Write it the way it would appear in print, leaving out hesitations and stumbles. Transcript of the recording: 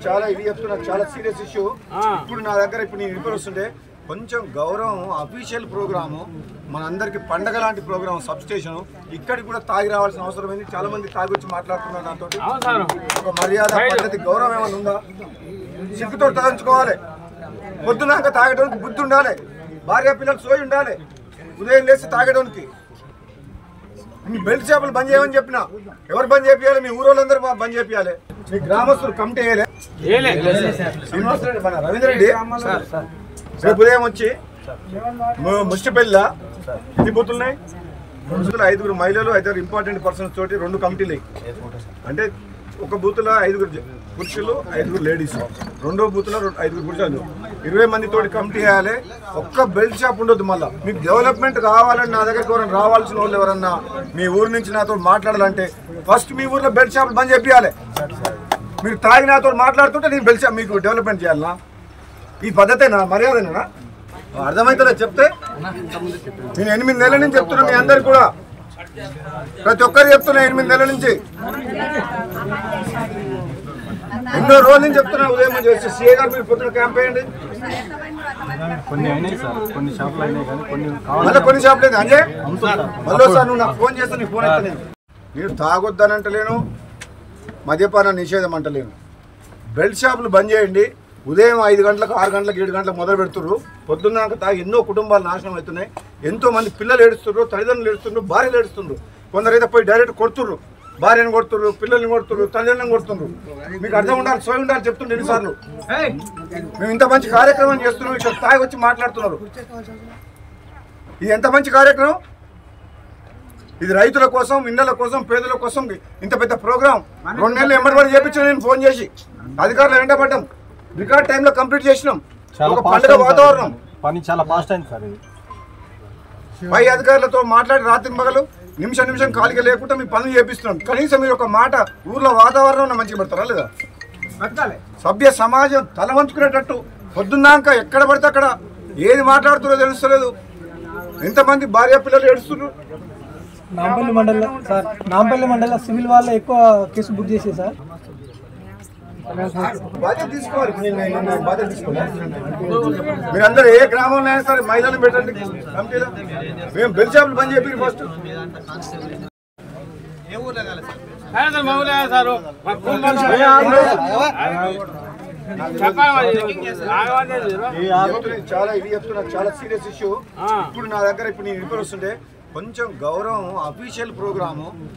చాలా ఇది చెప్తున్నా, చాలా సీరియస్ ఇష్యూ. ఇప్పుడు నా దగ్గర ఇప్పుడు నేను రిపోర్ట్ వస్తుంటే కొంచెం గౌరవం, అఫీషియల్ ప్రోగ్రాము, మన అందరికి పండగ లాంటి ప్రోగ్రామ్, సబ్ స్టేషన్. ఇక్కడికి కూడా తాగి రావాల్సిన అవసరం ఏంది? చాలా మంది తాగి వచ్చి మాట్లాడుతున్నారు నాతో. ఒక మర్యాద, పద్ధతి, గౌరవం ఏమైనా ఉందా? సిగ్గుతో తలంచుకోవాలి. పొద్దునాక తాగడానికి బుద్ధి ఉండాలి. భార్య పిల్లలు సోయి ఉండాలి. ఉదయం లేచి తాగడానికి. మీ బెల్ట్ షాపులు బంద్ చేయమని చెప్పినా ఎవరు బంద్ చేయాలి? మీ ఊరోళ్ళందరూ బంద్ చేయాలి. మీ గ్రామస్తులు కమిటీ వేయలే? శ్రీనివాస రెడ్డి, మన రవీంద్ర రెడ్డి రేపు ఉదయం వచ్చి ముష్టిపల్లిలో ఎన్ని బూతులున్నాయి? 5 మహిళలు, 5 ఇంపార్టెంట్ పర్సన్స్ తోటి 2 కమిటీలు. అంటే ఒక బూత్లో 5 పురుషులు, 5 లేడీస్. రెండో బూత్లో 5 పురుషులు, 20 మంది తోటి కమిటీ వేయాలి. ఒక్క బెల్ట్ షాప్ ఉండొద్దు. మళ్ళీ మీకు డెవలప్మెంట్ కావాలని నా దగ్గరికి ఎవరైనా రావాల్సిన వాళ్ళు ఎవరన్నా మీ ఊరు నుంచి నాతో మాట్లాడాలంటే ఫస్ట్ మీ ఊర్లో బెల్ట్ షాపులు బంద్ చేయాలి. మీరు తాగి నాతో మాట్లాడుతుంటే నేను బెల్ట్ షాప్ మీకు డెవలప్మెంట్ చేయాలన్నా? ఈ పద్ధతేనా? మర్యాదనేనా? అర్థమవుతుందా చెప్తే? నేను 8 నెలల నుంచి చెప్తున్నా మీ అందరికి కూడా, ప్రతి ఒక్కరు చెప్తున్నా 8 నెలల నుంచి, ఎన్నో రోజుల నుంచి చెప్తున్నా. ఉదయం చేసి సీఏ గారు మీరు పొద్దున క్యాంప్ వేయండి. మళ్ళీ కొన్ని షాపులు లేదు అంజయ్. మళ్ళీ సార్ నువ్వు నాకు ఫోన్ చేస్తా, నీకు ఫోన్ అయితే నేను. మీరు తాగొద్దని అంటలేను, మద్యపాన నిషేధం అంటలేను. బెల్ట్ షాపులు బంద్ చేయండి. ఉదయం 5 గంటలకు, 6 గంటలకు, 7 గంటలకు మొదలు పెడుతున్నారు. పొద్దున్నాక తాగి ఎన్నో కుటుంబాలు నాశనం అవుతున్నాయి. ఎంతో మంది పిల్లలు ఏడుస్తున్నారు, తల్లిదండ్రులు ఏడుస్తున్నారు, భార్యలు ఏడుస్తున్నారు. కొందరైతే పోయి డైరెక్ట్ కొడుతున్నారు, భార్యను కొడుతున్నారు, పిల్లల్ని కొడుతున్నారు, తల్లిదండ్రులను కొడుతున్నారు. మీకు అర్థం ఉండాలి, సోయి ఉండాలి. చెప్తుండే ఎన్నిసార్లు మేము ఇంత మంచి కార్యక్రమం చేస్తున్నాం, ఇక్కడ తాగి వచ్చి మాట్లాడుతున్నారు. ఇది ఎంత మంచి కార్యక్రమం! ఇది రైతుల కోసం, ఇళ్ళల కోసం, పేదల కోసం ఇంత పెద్ద ప్రోగ్రాం 2 నెలలు ఎంబడి చేపించిన నేను ఫోన్ చేసి అధికారులు వెంటబడ్డాం. రికార్డ్ టైంలో కంప్లీట్ చేసినాం. ఒక పండుగ వాతావరణం, పని చాలా ఫాస్ట్ అయింది సార్. పై అధికారులతో మాట్లాడి రాత్రి మగలు నిమిషం ఖాళీగా లేకుండా మీ పనులు చేపిస్తున్నాం. కనీసం మీరు ఒక మాట ఊర్లో వాతావరణం మంచిగా పెడతారా లేదా? సభ్య సమాజం తల వంచుకునేటట్టు పొద్దున్నాక ఎక్కడ పడితే అక్కడ ఏది మాట్లాడుతున్నారో తెలుస్తలేదు. ఎంతమంది భార్య పిల్లలు ఏడుస్తున్నారు. నాంపల్లి మండల సివిల్ వాళ్ళు ఎక్కువ కేసు బుక్ చేసే సార్. బాధ్యత తీసుకోవాలి. బాధ్యత తీసుకోవాలి. మీరందరూ ఏ గ్రామంలో అయినా సరే మహిళలను పెట్టండి కమిటీలో. మేము బెల్ట్ షాపులు బంద్ చెప్పి ఫస్ట్ చాలా ఇది చెప్తున్నా, చాలా సీరియస్ ఇష్యూ. ఇప్పుడు నా దగ్గర ఇప్పుడు నేను రిపోర్ట్ వస్తుంటే కొంచెం గౌరవం, అఫీషియల్ ప్రోగ్రాము,